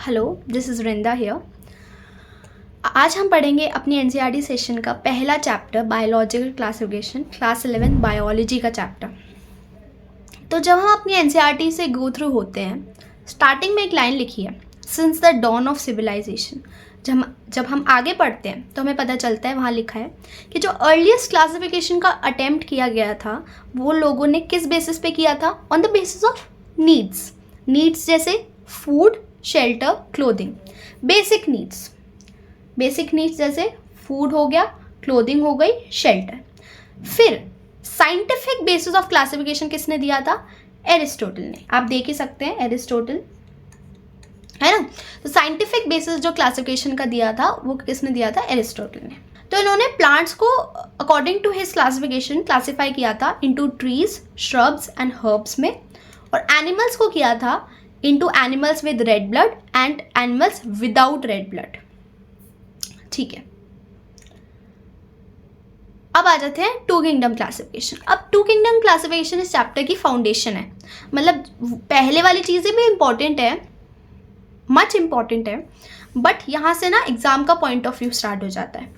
Hello, this is Vrinda here. आज हम पढ़ेंगे अपनी एनसीईआरटी सेशन का पहला chapter biological classification, class 11 biology का चैप्टर। तो जब हम अपनी एनसीईआरटी से गो थ्रू होते हैं, स्टार्टिंग में एक लाइन लिखी है, since the dawn of civilisation. जब हम आगे पढ़ते हैं तो हमें पता चलता है, वहाँ लिखा है कि जो अर्लीस्ट क्लासिफिकेशन का अटेम्प्ट किया गया था वो लोगों ने किस बेसिस पे किया था? On the basis of needs जैसे food, shelter, clothing. Basic needs जैसे फूड हो गया, क्लोथिंग हो गई, शेल्टर। फिर साइंटिफिक बेसिस ऑफ क्लासिफिकेशन किसने दिया था? एरिस्टोटल ने। आप देख ही सकते हैं, एरिस्टोटल है ना। तो साइंटिफिक बेसिस जो क्लासिफिकेशन का दिया था वो किसने दिया था? एरिस्टोटल ने। तो इन्होंने प्लांट्स को according to his classification classify किया था into trees, shrubs and herbs में, और एनिमल्स को किया था into animals with red blood and animals without red blood। ठीक है, अब आ जाते हैं टू किंगडम क्लासिफिकेशन। अब टू किंगडम क्लासिफिकेशन इस चैप्टर की फाउंडेशन है। मतलब पहले वाली चीज़ें भी इम्पॉर्टेंट है, मच इम्पॉर्टेंट है, बट यहाँ से ना एग्जाम का पॉइंट ऑफ व्यू स्टार्ट हो जाता है।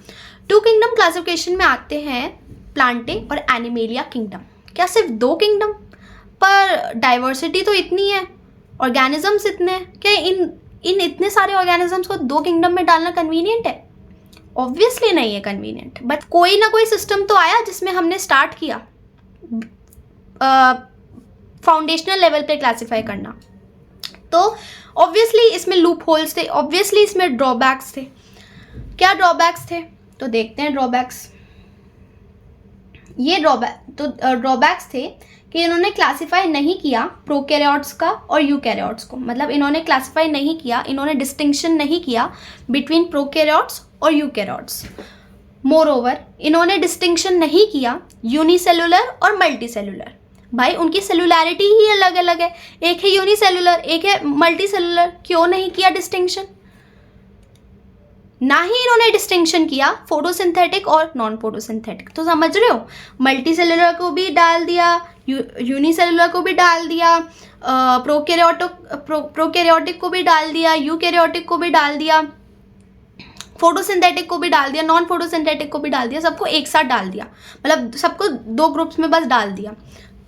टू किंगडम क्लासिफिकेशन में आते हैं प्लांटे और एनिमेलिया किंगडम। क्या सिर्फ दो किंगडम? पर डाइवर्सिटी तो इतनी है, ऑर्गेनिजम्स इतने हैं, क्या इन इतने सारे ऑर्गेनिजम्स को दो किंगडम में डालना कन्वीनियंट है? ऑब्वियसली नहीं है कन्वीनियंट, बट कोई ना कोई सिस्टम तो आया जिसमें हमने स्टार्ट किया फाउंडेशनल लेवल पे क्लासिफाई करना। तो ऑब्वियसली इसमें लूप होल्स थे, ऑब्वियसली इसमें ड्रॉबैक्स थे। क्या ड्रॉबैक्स थे? तो देखते हैं ड्रॉबैक्स। ये ड्रॉबैक्स थे कि इन्होंने क्लासिफाई नहीं किया प्रोकैरियोट्स का और यूकैरियोट्स को। मतलब इन्होंने क्लासिफाई नहीं किया, इन्होंने डिस्टिंक्शन नहीं किया बिटवीन प्रोकैरियोट्स और यूकैरियोट्स। मोरओवर इन्होंने डिस्टिंक्शन नहीं किया यूनिसेलुलर और मल्टीसेलुलर। भाई उनकी सेलुलैरिटी ही अलग अलग है, एक है यूनिसेलुलर, एक है मल्टीसेलुलर। क्यों नहीं किया डिस्टिंक्शन? ना ही इन्होंने डिस्टिंक्शन किया फोटोसिंथेटिक और नॉन फोटोसिंथेटिक। तो समझ रहे हो, मल्टीसेलुलर को भी डाल दिया, यूनिसेलुलर को भी डाल दिया, प्रोकैरियोटिक को भी डाल दिया, यूकैरियोटिक को भी डाल दिया, फोटोसिंथेटिक को भी डाल दिया, नॉन फोटोसिंथेटिक को भी डाल दिया, सबको एक साथ डाल दिया। मतलब सबको दो ग्रुप्स में बस डाल दिया,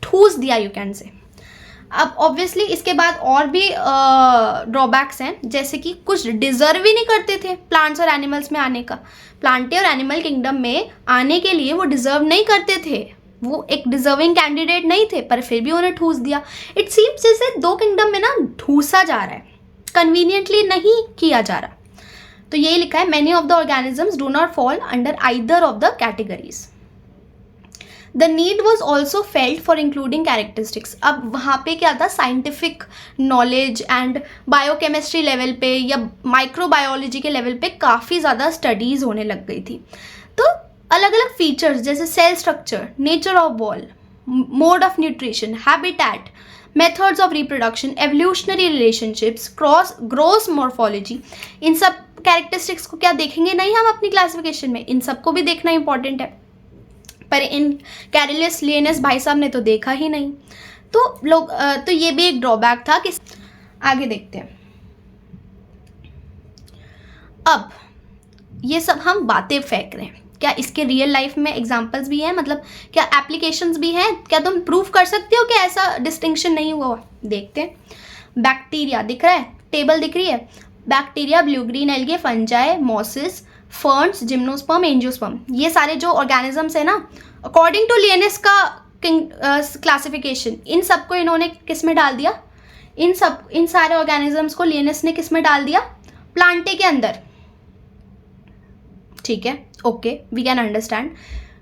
ठूस दिया, यू कैन से। अब ऑब्वियसली इसके बाद और भी ड्रॉबैक्स हैं, जैसे कि कुछ डिजर्व ही नहीं करते थे प्लांट्स और एनिमल्स में आने का। प्लांटे और एनिमल किंगडम में आने के लिए वो डिजर्व नहीं करते थे, वो एक डिजर्विंग कैंडिडेट नहीं थे, पर फिर भी उन्हें ठूस दिया। इट सीम्स जैसे दो किंगडम में ना ठूसा जा रहा है, कन्वीनियंटली नहीं किया जा रहा। तो यही लिखा है, many of the organisms do not fall under either of the categories. The need was also felt for including characteristics। अब वहाँ पे क्या था, scientific knowledge and biochemistry level पे या माइक्रोबायोलॉजी के लेवल पे काफ़ी ज़्यादा स्टडीज़ होने लग गई थी। तो अलग अलग फीचर्स जैसे cell structure, nature of wall, mode of nutrition, habitat, methods of reproduction, evolutionary relationships, gross morphology, इन सब कैरेक्टरिस्टिक्स को क्या देखेंगे नहीं हम अपनी क्लासिफिकेशन में, इन सबको भी देखना इंपॉर्टेंट है। पर इन कैरिलियस लिनेस भाई साहब ने तो देखा ही नहीं। तो ये भी एक ड्रॉबैक था कि आगे देखते हैं। अब ये सब हम बातें फेंक रहे हैं, क्या इसके रियल लाइफ में एग्जांपल्स भी हैं? मतलब क्या एप्लीकेशंस भी हैं? क्या तुम प्रूव कर सकते हो कि ऐसा डिस्टिंक्शन नहीं हुआ? देखते हैं। बैक्टीरिया दिख रहा है, टेबल दिख रही है। Bacteria, blue green algae, fungi, mosses, ferns, gymnosperm, angiosperm, ये सारे जो ऑर्गेनिजम्स है ना, अकॉर्डिंग टू लिनेस का क्लासिफिकेशन, इन सबको इन्होंने किस में डाल दिया? इन सारे ऑर्गेनिजम्स को लिनेस ने किस में डाल दिया? प्लांटे के अंदर। ठीक है, okay, we can understand.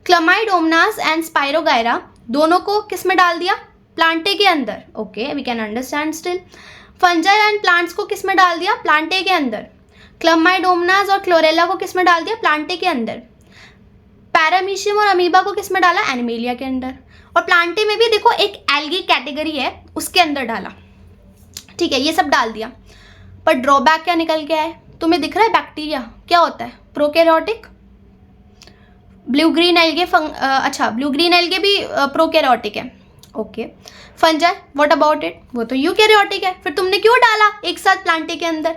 Chlamydomonas and Spirogyra दोनों को किस में डाल दिया? प्लांटे के अंदर। Okay, we can understand still. Fungi and plants को किस में डाल दिया? प्लांटे के अंदर। क्लमाइडोमोनास और क्लोरेला को किस में डाल दिया? प्लांटे के अंदर। पैरामीशियम और अमीबा को किस में डाला? एनिमेलिया के अंदर। और प्लांटे में भी देखो एक एल्गी कैटेगरी है, उसके अंदर डाला। ठीक है, ये सब डाल दिया, पर ड्रॉबैक क्या निकल के आए? तुम्हें दिख रहा है बैक्टीरिया क्या होता है? प्रोकैरियोटिक। ब्लू ग्रीन एल्गे अच्छा, ब्लू ग्रीन एल्गे भी प्रोकैरियोटिक है। Okay, fungi what about it? वो तो यूकैरियोटिक है। फिर तुमने क्यों डाला एक साथ प्लांटे के अंदर?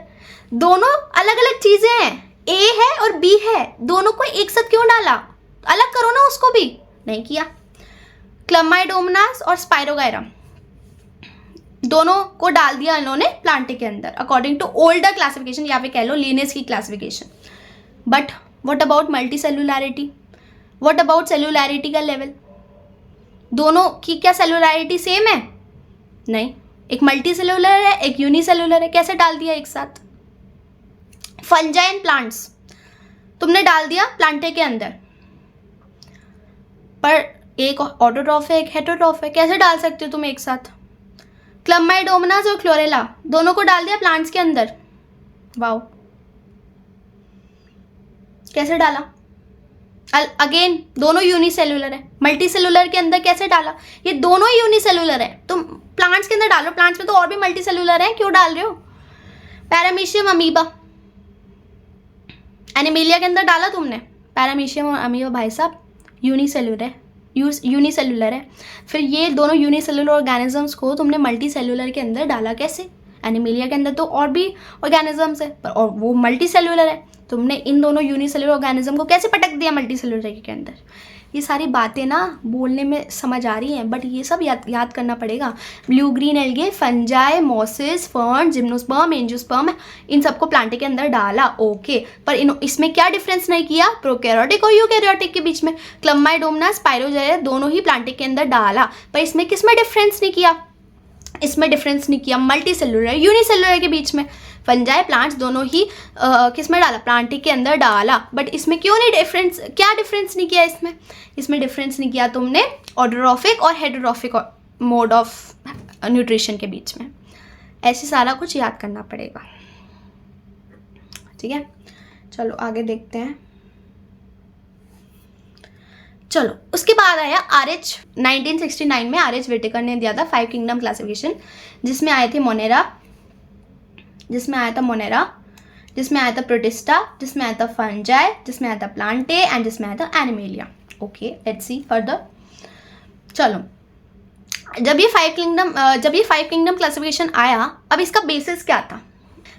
दोनों अलग अलग चीजें हैं, ए है और बी है, दोनों को एक साथ क्यों डाला? अलग करो ना उसको भी, नहीं किया। क्लमाइडोमोनास और स्पाइरोगायरम दोनों को डाल दिया इन्होंने प्लांटे के अंदर अकॉर्डिंग टू ओल्डर क्लासिफिकेशन, या फिर कह लो लिनेज की classification. But what about multicellularity, what about cellularity का लेवल? दोनों की क्या सेलुलैरिटी सेम है? नहीं, एक मल्टी सेलुलर है, एक यूनिसेलुलर है, कैसे डाल दिया एक साथ? फंजाई एंड प्लांट्स तुमने डाल दिया प्लांटे के अंदर, पर एक ऑटोट्रॉफ है, एक हेटेरोट्रॉफ है, कैसे डाल सकते हो तुम एक साथ? क्लमाइडोमोनास और क्लोरेला दोनों को डाल दिया प्लांट्स के अंदर, वाओ, कैसे डाला? अगेन दोनों यूनिसेलुलर है, मल्टी सेलुलर के अंदर कैसे डाला? ये दोनों ही यूनिसेलुलर है, तुम प्लांट्स के अंदर डालो, प्लांट्स में तो और भी मल्टी सेलुलर है, क्यों डाल रहे हो? पैरामीशियम अमीबा, एनिमिलिया के अंदर डाला तुमने, पैरामीशियम और अमीबा भाई साहब यूनिसेलुलर है, यूनिसेलुलर है। फिर ये दोनों यूनिसेलुलर ऑर्गेनिजम्स को तुमने मल्टी सेलुलर के अंदर डाला कैसे? एनिमिलिया के अंदर तो और भी ऑर्गेनिजम्स है, पर और वो मल्टी सेलुलर है, तुमने इन दोनों यूनिसेलुलर ऑर्गेनिज्म को कैसे पटक दिया मल्टी सेलुलर के अंदर? ये सारी बातें ना बोलने में समझ आ रही हैं, बट ये सब याद करना पड़ेगा। Blue green algae, fungi, mosses, fern, gymnosperm, angiosperm, इन सबको प्लांटे के अंदर डाला, ओके, पर इसमें क्या डिफरेंस नहीं किया प्रोकैरियोटिक और यूकैरियोटिक के बीच में? क्लमाइडोमोनास, स्पाइरोगायरम दोनों ही प्लांटे के अंदर डाला, पर इसमें किसमें डिफरेंस नहीं किया? इसमें डिफरेंस नहीं किया मल्टी सेलुलर यूनिसेलुलर के बीच में। फंजाई, प्लांट्स दोनों ही किस में डाला? प्लांटे के अंदर डाला, बट इसमें क्यों नहीं डिफरेंस, क्या डिफरेंस नहीं किया इसमें? इसमें डिफरेंस नहीं किया तुमने ऑटोट्रॉफिक और हेटेरोट्रॉफिक मोड ऑफ न्यूट्रिशन के बीच में। ऐसे सारा कुछ याद करना पड़ेगा, ठीक है। चलो आगे देखते हैं। चलो उसके बाद आया RH 1969 में RH व्हिटेकर ने दिया था 5 किंगडम क्लासिफिकेशन, जिसमें आए थे मोनेरा, जिसमें आया था प्रोटिस्टा, जिसमें आया था फंजाई, जिसमें आया था प्लांटे एंड जिसमें आया था animalia. Okay, let's see further. चलो जब ये 5 किंगडम क्लासिफिकेशन आया, अब इसका बेसिस क्या था?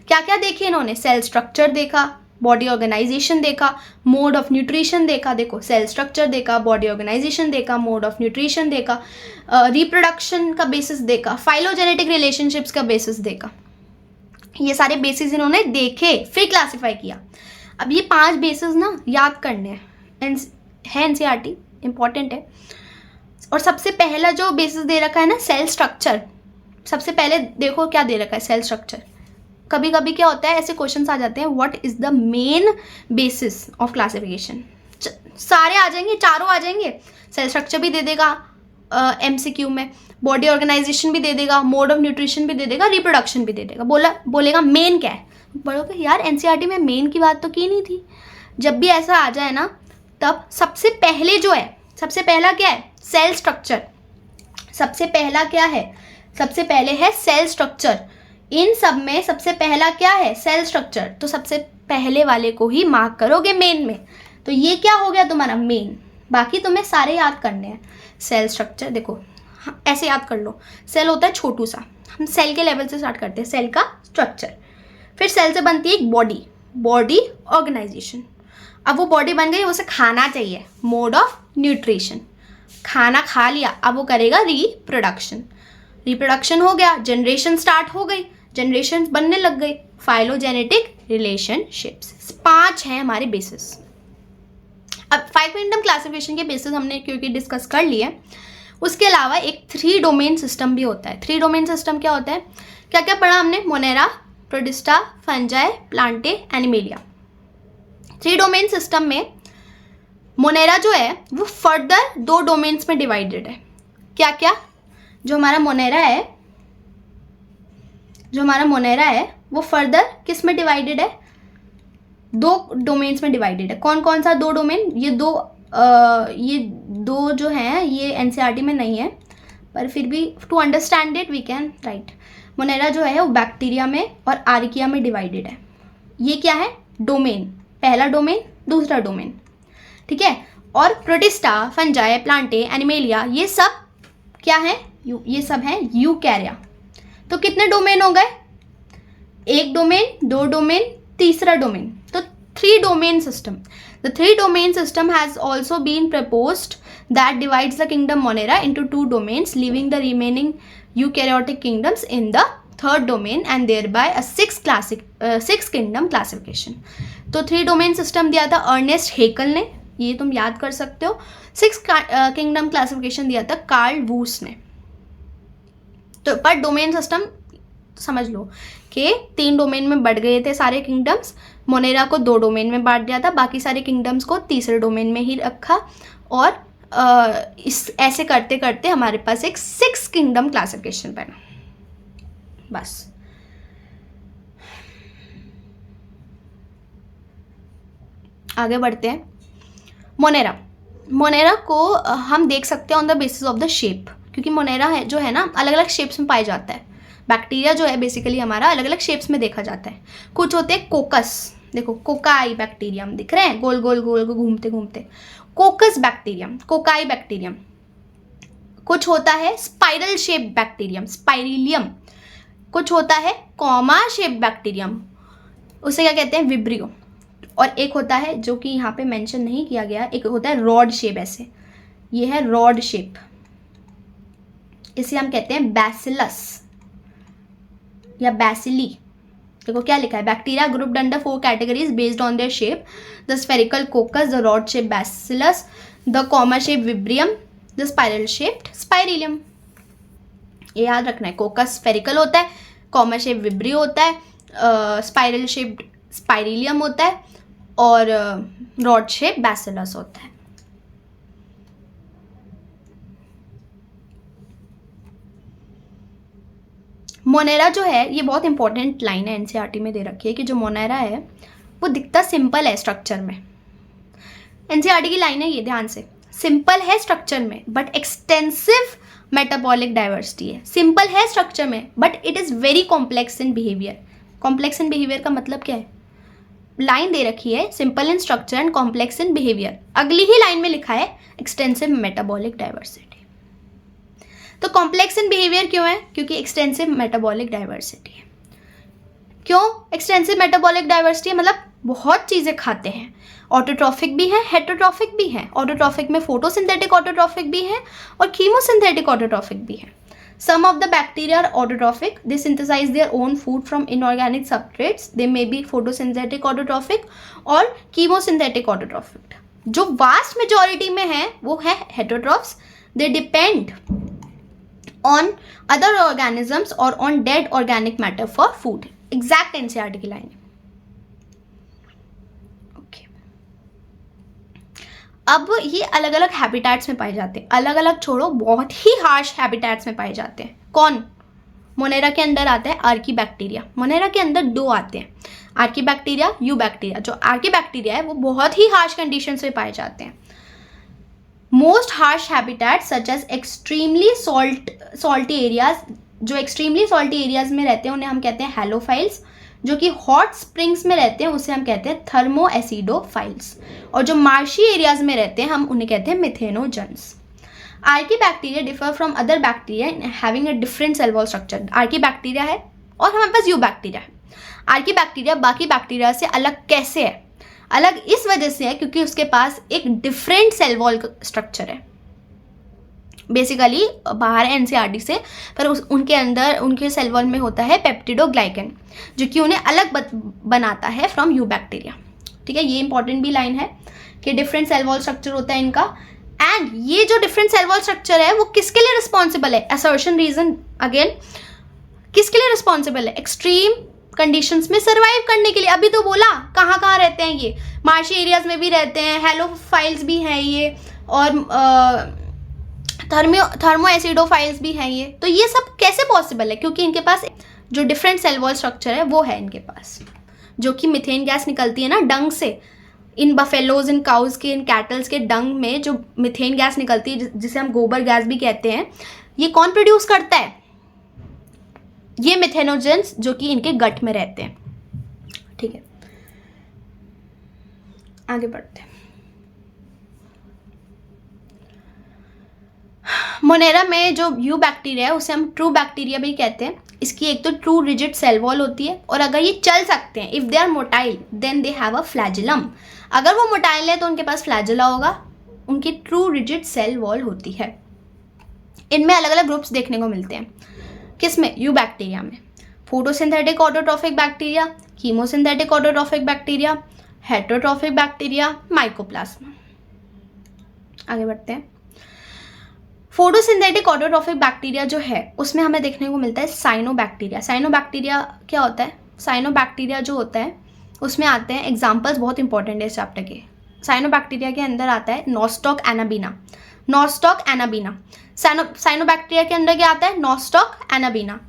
क्या क्या देखे इन्होंने? सेल स्ट्रक्चर देखा, बॉडी ऑर्गेनाइजेशन देखा, मोड ऑफ न्यूट्रिशन देखा। देखो, सेल स्ट्रक्चर देखा, बॉडी ऑर्गेनाइजेशन देखा, मोड ऑफ न्यूट्रिशन देखा, रिप्रोडक्शन का बेसिस देखा, फाइलोजेनेटिक रिलेशनशिप्स का बेसिस देखा। ये सारे बेसिस इन्होंने देखे, फिर क्लासिफाई किया। अब ये 5 बेसिस ना याद करने हैं, NCERT इंपॉर्टेंट है। और सबसे पहला जो बेसिस दे रखा है ना, सेल स्ट्रक्चर। सबसे पहले देखो क्या दे रखा है, सेल स्ट्रक्चर। कभी कभी क्या होता है, ऐसे क्वेश्चंस आ जाते हैं, what is the main basis of classification. सारे आ जाएंगे, चारों आ जाएंगे। सेल स्ट्रक्चर भी दे देगा MCQ में, बॉडी ऑर्गेनाइजेशन भी दे देगा, मोड ऑफ न्यूट्रिशन भी दे देगा, रिप्रोडक्शन भी दे देगा। बोलेगा मेन क्या है? बोलोगे यार NCERT में मेन की बात तो की नहीं थी। जब भी ऐसा आ जाए ना, तब सबसे पहले जो है, सबसे पहला क्या है? Cell structure. सबसे पहला क्या है? सबसे पहले है सेल स्ट्रक्चर। इन सब में सबसे पहला क्या है? Cell structure. तो सबसे पहले वाले को ही मार्क करोगे मेन में। तो ये क्या हो गया तुम्हारा मेन। बाकी तुम्हें सारे याद करने हैं। सेल स्ट्रक्चर देखो ऐसे याद कर लो, सेल होता है छोटू सा, हम सेल के लेवल से स्टार्ट करते हैं, सेल का स्ट्रक्चर। फिर सेल से बनती है एक बॉडी, बॉडी ऑर्गेनाइजेशन। अब वो बॉडी बन गई, उसे खाना चाहिए, मोड ऑफ न्यूट्रिशन। खाना खा लिया, अब वो करेगा रिप्रोडक्शन। रिप्रोडक्शन हो गया, जनरेशन स्टार्ट हो गई, जनरेशन बनने लग गई, फाइलोजेनेटिक रिलेशनशिप्स। 5 हैं हमारे बेसिस। अब 5 किंगडम क्लासिफिकेशन के बेसिस हमने क्योंकि डिस्कस कर लिए, उसके अलावा एक 3 डोमेन सिस्टम भी होता है। 3 डोमेन सिस्टम क्या होता है? क्या क्या पढ़ा हमने? Monera, protista, fungi, Plantae, animalia. 3 domain system में मोनेरा जो है वो फर्दर 2 डोमेन्स में डिवाइडेड है। क्या क्या? जो हमारा मोनेरा है वो फर्दर किस में डिवाइडेड है? 2 डोमेन्स में डिवाइडेड है। कौन कौन सा 2 डोमेन? ये दो जो हैं ये NCERT में नहीं है, पर फिर भी to understand it we can right. Monera जो है वो बैक्टीरिया में और आर्किया में डिवाइडेड है। ये क्या है? डोमेन, पहला डोमेन, दूसरा डोमेन, ठीक है। और प्रोटिस्टा, फंजाई, प्लांटे, एनिमेलिया ये सब क्या है? ये सब है यूकैरिया। तो कितने डोमेन हो गए? एक डोमेन, दो डोमेन, तीसरा डोमेन, तो 3 domain system. The 3 domain system has also been proposed that divides the kingdom Monera into 2 domains, leaving the remaining eukaryotic kingdoms in the 3rd domain and thereby a 6 kingdom classification. तो 3 domain system दिया था Ernest Haeckel ने, ये तुम याद कर सकते हो. 6 kingdom classification दिया था कार्ल वूस ने. तो पर डोमेन सिस्टम समझ लो कि 3 डोमेन में बढ़ गए थे सारे किंगडम्स. मोनेरा को 2 डोमेन में बांट दिया था, बाकी सारे किंगडम्स को तीसरे डोमेन में ही रखा. और इस ऐसे करते करते हमारे पास एक 6 किंगडम क्लासिफिकेशन बना. बस आगे बढ़ते हैं. मोनेरा को हम देख सकते हैं on the basis of the shape, क्योंकि मोनेरा है जो है ना अलग अलग शेप्स में पाया जाता है. बैक्टीरिया जो है बेसिकली हमारा अलग अलग शेप्स में देखा जाता है. कुछ होते हैं कोकस, देखो कोकाई बैक्टीरियम दिख रहे हैं, गोल गोल गोल घूमते घूमते, कोकस बैक्टीरियम, कोकाई बैक्टीरियम. कुछ होता है स्पाइरल शेप बैक्टीरियम, स्पाइरिलियम. कुछ होता है कॉमा शेप बैक्टीरियम, उसे क्या कहते हैं, विब्रियो. और एक होता है जो कि यहाँ पे मेंशन नहीं किया गया, एक होता है रॉड शेप. ऐसे ये है रॉड शेप, इसे हम कहते हैं बैसिलस या बैसिली. देखो क्या लिखा है, bacteria grouped under 4 categories based on their shape, the spherical coccus, the rod shape bacillus, the comma shape vibrium, the spiral shaped spirillum. ये याद रखना है, कोकस स्फेरिकल होता है, कॉमा शेप विब्रियो होता है, स्पाइरल शेप्ड स्पाइरिलियम होता है और रॉड शेप बैसिलस होता है. मोनेरा जो है, ये बहुत इंपॉर्टेंट लाइन है एनसीईआरटी में दे रखी है कि जो मोनेरा है वो दिखता सिंपल है स्ट्रक्चर में. एनसीईआरटी की लाइन है ये, ध्यान से, सिंपल है स्ट्रक्चर में बट एक्सटेंसिव मेटाबॉलिक डाइवर्सिटी है. सिंपल है स्ट्रक्चर में but it is very complex in behaviour. Complex in behaviour का मतलब क्या है, लाइन दे रखी है simple in structure and complex in behaviour, अगली ही लाइन में लिखा है एक्सटेंसिव मेटाबॉलिक डाइवर्सिटी. तो कॉम्प्लेक्स इन बिहेवियर क्यों है, क्योंकि एक्सटेंसिव मेटाबॉलिक डाइवर्सिटी है. क्यों एक्सटेंसिव मेटाबॉलिक डाइवर्सिटी है, मतलब बहुत चीज़ें खाते हैं. ऑटोट्रॉफिक भी है, हेटरोट्रॉफिक भी है. ऑटोट्रॉफिक में फोटोसिंथेटिक ऑटोट्रॉफिक भी है और कीमोसिंथेटिक ऑटोट्रॉफिक भी है. Some of the bacteria are autotrophic. They synthesize their own food from inorganic substrates. They may be photosynthetic autotrophic or chemosynthetic autotrophic. जो vast majority में है वो है heterotrophs. They depend on other organisms or on dead organic matter for food. Exact NCERT की line. अब ये अलग अलग हैबिटेट्स में पाए जाते हैं. अलग अलग छोड़ो, बहुत ही हार्श हैबिटेट्स में पाए जाते हैं. कौन, मोनेरा के अंदर आता है आर्की बैक्टीरिया. मोनेरा के अंदर 2 आते हैं, आर्की बैक्टीरिया, यू बैक्टीरिया. जो आर्की बैक्टीरिया है वो बहुत ही हार्श कंडीशंस में पाए जाते हैं. Most harsh habitat such as extremely salty areas. जो एक्सट्रीमली सॉल्टी एरियाज में रहते हैं उन्हें हम कहते हैं हैलोफाइल्स. जो कि हॉट स्प्रिंग्स में रहते हैं उसे हम कहते हैं थर्मो एसिडोफाइल्स. और जो मार्शी एरियाज में रहते हैं हम उन्हें कहते हैं methanogens. Archaebacteria differ from other bacteria in having a different cell wall structure. Archaebacteria है और हमारे पास यू बैक्टीरिया है. आर्की बैक्टीरिया बाकी बैक्टीरिया से अलग कैसे है, अलग इस वजह से है क्योंकि उसके पास एक डिफरेंट सेल वॉल स्ट्रक्चर है. बेसिकली बाहर है एनसीईआरटी से, पर उनके अंदर उनके सेल वॉल में होता है पेप्टिडोग्लाइकन जो कि उन्हें अलग बनाता है फ्रॉम यू बैक्टीरिया. ठीक है, ये इंपॉर्टेंट भी लाइन है कि डिफरेंट सेल वॉल स्ट्रक्चर होता है इनका. एंड ये जो डिफरेंट सेल वॉल स्ट्रक्चर है वो किसके लिए रिस्पॉन्सिबल है, असर्शन रीजन अगेन, किसके लिए रिस्पॉन्सिबल है, एक्सट्रीम कंडीशंस में सर्वाइव करने के लिए. अभी तो बोला कहाँ कहाँ रहते हैं ये, मार्शी एरियाज में भी रहते हैं, हैलोफाइल्स भी हैं ये, और थर्मो एसिडोफाइल्स भी हैं ये. तो ये सब कैसे पॉसिबल है, क्योंकि इनके पास जो डिफरेंट सेल वॉल स्ट्रक्चर है वो है इनके पास. जो कि मिथेन गैस निकलती है ना डंग से, इन बफेलोज, इन काउज के, इन कैटल्स के डंग में जो मिथेन गैस निकलती है जिसे हम गोबर गैस भी कहते हैं, ये कौन प्रोड्यूस करता है, ये मिथेनोजेंस जो कि इनके गट में रहते हैं. ठीक है, आगे बढ़ते हैं. मोनेरा में जो यू बैक्टीरिया है उसे हम ट्रू बैक्टीरिया भी कहते हैं. इसकी एक तो ट्रू रिजिड सेल वॉल होती है, और अगर ये चल सकते हैं, if they are motile then they have a flagellum. अगर वो मोटाइल है तो उनके पास फ्लैजिला होगा, उनकी ट्रू रिजिड सेल वॉल होती है। इनमें अलग अलग ग्रुप्स देखने को मिलते हैं, किसमें? यूबैक्टीरिया में। Photosynthetic autotrophic bacteria, chemosynthetic autotrophic bacteria, heterotrophic bacteria, mycoplasma. आगे बढ़ते हैं। फोटोसिंथेटिक ऑटोट्रॉफिक बैक्टीरिया जो है उसमें हमें देखने को मिलता है साइनोबैक्टीरिया। साइनोबैक्टीरिया क्या होता है? साइनोबैक्टीरिया जो होता है उसमें आते हैं एग्जाम्पल्स, बहुत इंपॉर्टेंट है इस चैप्टर के। साइनोबैक्टीरिया के अंदर आता है Nostoc anabaena. Nostoc anabaena. Cyanobacteria के अंदर क्या आता है? Nostoc anabaena.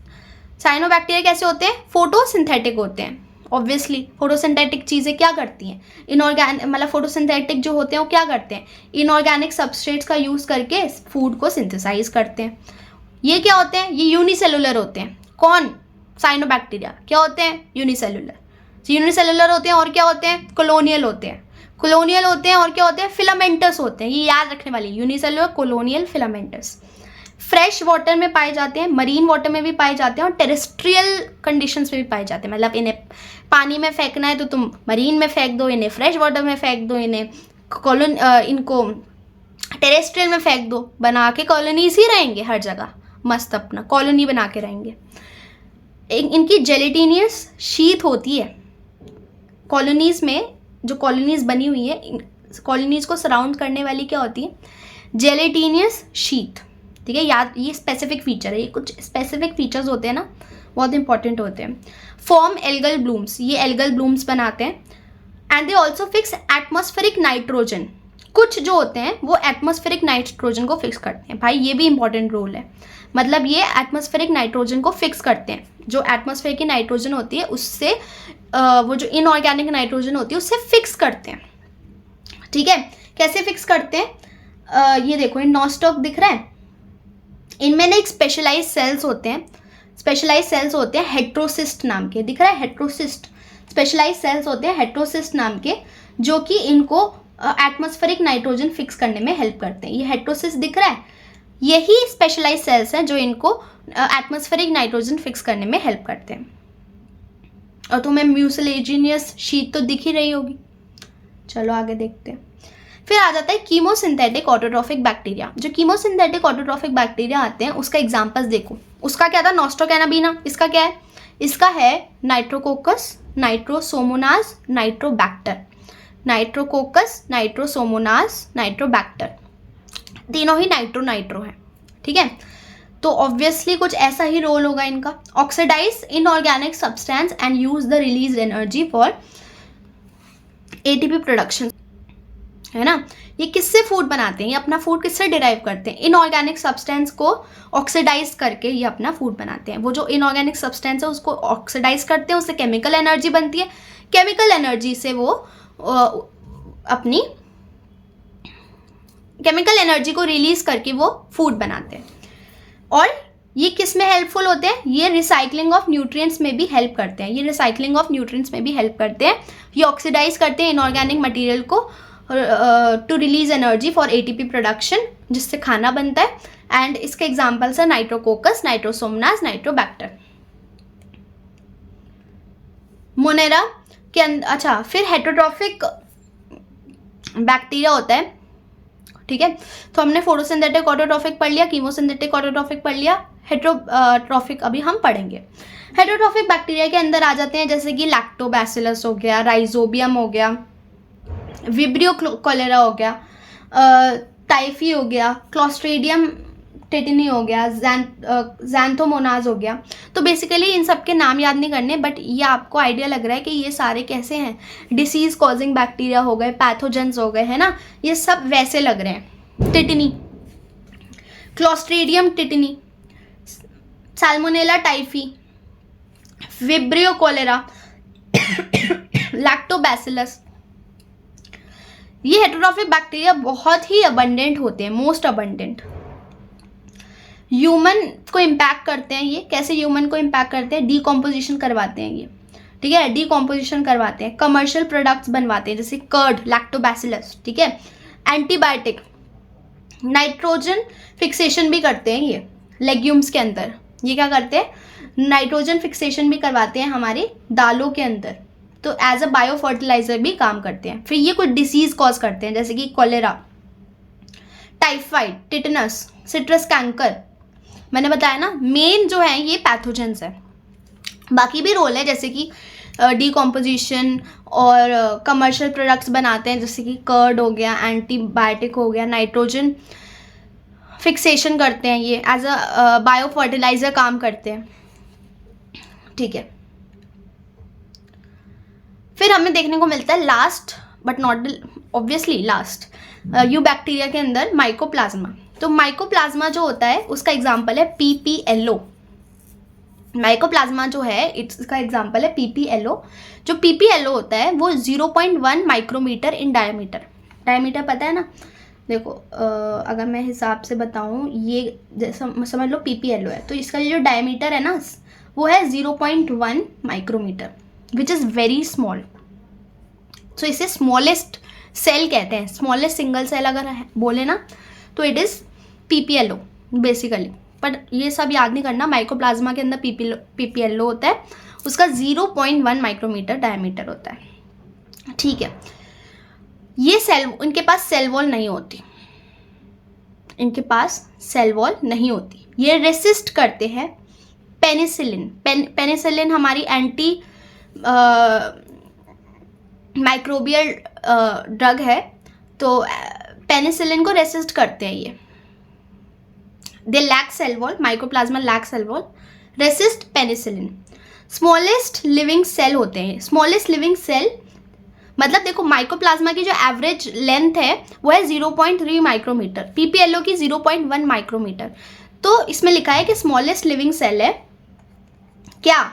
साइनोबैक्टीरिया कैसे होते हैं? फोटोसिंथेटिक होते हैं। ऑब्वियसली फोटोसिंथेटिक चीज़ें क्या करती हैं? इनऑर्गेनिक, मतलब फोटोसिंथेटिक जो होते हैं वो क्या करते हैं? इनऑर्गेनिक सबस्ट्रेट्स का यूज़ करके फूड को सिंथेसाइज करते हैं। ये क्या होते हैं? ये यूनिसेलुलर होते हैं। कौन? साइनोबैक्टीरिया। क्या होते हैं? यूनिसेलुलर। यूनिसेलुलर होते हैं, और क्या होते हैं? कॉलोनियल होते हैं। कॉलोनियल होते हैं, और क्या होते हैं? फिलामेंटस होते हैं। ये याद रखने वाली, unicellular, colonial, filamentous. Fresh water में पाए जाते हैं, मरीन वाटर में भी पाए जाते हैं, और टेरेस्ट्रियल कंडीशंस में भी पाए जाते हैं। मतलब इन्हें पानी में फेंकना है तो तुम मरीन में फेंक दो, इन्हें फ्रेश वाटर में फेंक दो, इनको टेरेस्ट्रियल में फेंक दो, बना के कॉलोनीज ही रहेंगे हर जगह, मस्त अपना कॉलोनी बना के रहेंगे। इनकी जेलेटिनियस शीथ होती है। कॉलोनीज में जो कॉलोनीज बनी हुई है, कॉलोनीज को सराउंड करने वाली क्या होती है? Gelatinous sheath. ठीक है, याद, ये स्पेसिफिक फीचर है, ये कुछ स्पेसिफिक फीचर्स होते हैं ना, बहुत इंपॉर्टेंट होते हैं। फॉर्म एल्गल ब्लूम्स, ये एल्गल ब्लूम्स बनाते हैं। And they also fix atmospheric nitrogen. कुछ जो होते हैं वो एटमॉस्फेरिक नाइट्रोजन को फिक्स करते हैं। भाई ये भी इंपॉर्टेंट रोल है, मतलब ये एटमॉस्फेरिक नाइट्रोजन को फिक्स करते हैं। जो एटमॉस्फेयर की नाइट्रोजन होती है उससे वो जो इनऑर्गेनिक नाइट्रोजन होती है उससे फिक्स करते हैं। ठीक है, कैसे फिक्स करते हैं? ये देखो, ये नोस्टॉक दिख रहा है, इनमें ना एक स्पेशलाइज सेल्स होते हैं। स्पेशलाइज सेल्स होते हैं हेट्रोसिस्ट नाम के, दिख रहा है हेट्रोसिस्ट। स्पेशलाइज सेल्स होते हैं हेट्रोसिस्ट नाम के, जो कि इनको एटमॉस्फेरिक नाइट्रोजन फिक्स करने में हेल्प करते हैं। ये हेट्रोसिस्ट दिख रहा है, यही स्पेशलाइज सेल्स हैं जो इनको एटमॉस्फेरिक नाइट्रोजन फिक्स करने में हेल्प करते हैं। और तुम्हें म्यूसिलेजिनियस शीट तो दिख ही रही होगी। चलो आगे देखते हैं। फिर आ जाता है कीमोसिंथेटिक ऑटोट्रॉफिक बैक्टीरिया। जो कीमोसिंथेटिक ऑटोट्रॉफिक बैक्टीरिया आते हैं उसका एग्जांपल्स देखो। उसका क्या था? Nostoc anabaena. इसका क्या है? इसका है Nitrococcus, Nitrosomonas, Nitrobacter. Nitrococcus, Nitrosomonas, Nitrobacter, तीनों ही नाइट्रो है। ठीक है, तो ऑब्वियसली कुछ ऐसा ही रोल होगा इनका। Oxidise inorganic substance and use the release energy for ATP production, है ना। ये किससे फूड बनाते हैं? ये अपना फूड किससे डिराइव करते हैं? इनऑर्गेनिक सब्सटेंस को ऑक्सीडाइज करके ये अपना फूड बनाते हैं। वो जो इनऑर्गेनिक सब्सटेंस है उसको ऑक्सीडाइज करते हैं, उससे केमिकल एनर्जी बनती है। केमिकल एनर्जी से वो अपनी केमिकल एनर्जी को रिलीज करके वो फूड बनाते हैं। और ये किस में हेल्पफुल होते हैं? ये रिसाइकलिंग ऑफ न्यूट्रिएंट्स में भी हेल्प करते हैं। ये रिसाइकलिंग ऑफ न्यूट्रिएंट्स में भी हेल्प करते हैं। ये ऑक्सीडाइज करते हैं इनऑर्गेनिक मटेरियल को to release energy for ATP production, जिससे खाना बनता है। एंड इसके एग्जाम्पल्स है नाइट्रोकोकस, नाइट्रोसोमनास, नाइट्रोबैक्टर। मोनेरा के अंदर, अच्छा, फिर हेटरोट्रॉफिक बैक्टीरिया होता है। ठीक है, तो हमने फोटोसिंथेटिक ऑटोट्रॉफिक पढ़ लिया, कीमोसिंथेटिक ऑटोट्रॉफिक पढ़ लिया, हेटरोट्रॉफिक अभी हम पढ़ेंगे। हेटरोट्रॉफिक बैक्टीरिया के अंदर आ जाते हैं जैसे कि लैक्टोबैसिलस हो गया, राइजोबियम हो गया, विब्रियो कोलेरा हो गया, टाइफी हो गया, क्लोस्ट्रीडियम टेटिनी हो गया, जैंथोमोनाज हो गया। तो बेसिकली इन सब के नाम याद नहीं करने, बट ये आपको आइडिया लग रहा है कि ये सारे कैसे हैं? डिसीज कॉजिंग बैक्टीरिया हो गए, पैथोजेंस हो गए, है ना। ये सब वैसे लग रहे हैं। Tetani, clostridium tetani, salmonella typhi, vibrio cholerae, lactobacillus. ये हेटरोट्रॉफिक बैक्टीरिया बहुत ही अबंडेंट होते हैं, मोस्ट अबंडेंट। ह्यूमन को इम्पैक्ट करते हैं। ये कैसे ह्यूमन को इम्पैक्ट करते हैं? डीकॉम्पोजिशन करवाते हैं ये। ठीक है, डीकॉम्पोजिशन करवाते हैं, कमर्शियल प्रोडक्ट्स बनवाते हैं जैसे कर्ड, लैक्टोबैसिलस। ठीक है, एंटीबायोटिक, नाइट्रोजन फिक्सेशन भी करते हैं ये लेग्यूम्स के अंदर। ये क्या करते हैं? नाइट्रोजन फिक्सेशन भी करवाते हैं हमारे दालों के अंदर, तो एज अ बायो फर्टिलाइजर भी काम करते हैं। फिर ये कुछ डिसीज कॉज करते हैं जैसे कि cholera, typhoid, tetanus, citrus canker, मैंने बताया ना मेन जो है ये पैथोजेंस है। बाकी भी रोल है जैसे कि डीकॉम्पोजिशन और कमर्शियल प्रोडक्ट्स बनाते हैं जैसे कि कर्ड हो गया, एंटीबायोटिक हो गया, नाइट्रोजन फिक्सेशन करते हैं, ये एज अ बायो फर्टिलाइजर काम करते हैं, ठीक है। फिर हमें देखने को मिलता है last but not obviously last, you bacteria के अंदर माइकोप्लाज्मा। तो माइकोप्लाज्मा जो होता है उसका एग्जाम्पल है पीपीएलओ। माइकोप्लाज्मा जो है इसका एग्जाम्पल है पीपीएलओ। जो पीपीएलओ होता है वो 0.1 माइक्रोमीटर इन डायमीटर। डायमीटर पता है ना, देखो अगर मैं हिसाब से बताऊं, ये समझ लो पीपीएलओ है, तो इसका जो डायमीटर है ना वो है 0.1 micrometer, which is very small. So इसे स्मॉलेस्ट सेल कहते हैं, स्मॉलेस्ट सिंगल सेल अगर बोले ना तो इट इज़ पीपीएलओ बेसिकली। पर ये सब याद नहीं करना, माइकोप्लाज्मा के अंदर पीपीएलओ होता है, उसका 0.1 माइक्रोमीटर डायमीटर होता है, ठीक है। ये सेल, इनके पास सेल वॉल नहीं होती, इनके पास सेल वॉल नहीं होती। ये रेसिस्ट करते हैं पेनिसिलिन। पेनिसिलिन हमारी एंटी माइक्रोबियल ड्रग है, तो पेनिसिलिन को रेसिस्ट करते हैं ये। They lack cell wall, mycoplasma lack cell wall, resist penicillin. Smallest living cell होते हैं। स्मॉलेस्ट लिविंग सेल मतलब देखो माइकोप्लाज्मा की जो एवरेज लेंथ है वो है 0.3 माइक्रोमीटर, पीपीएलओ की 0.1 माइक्रोमीटर। तो इसमें लिखा है कि स्मॉलेस्ट लिविंग सेल है क्या,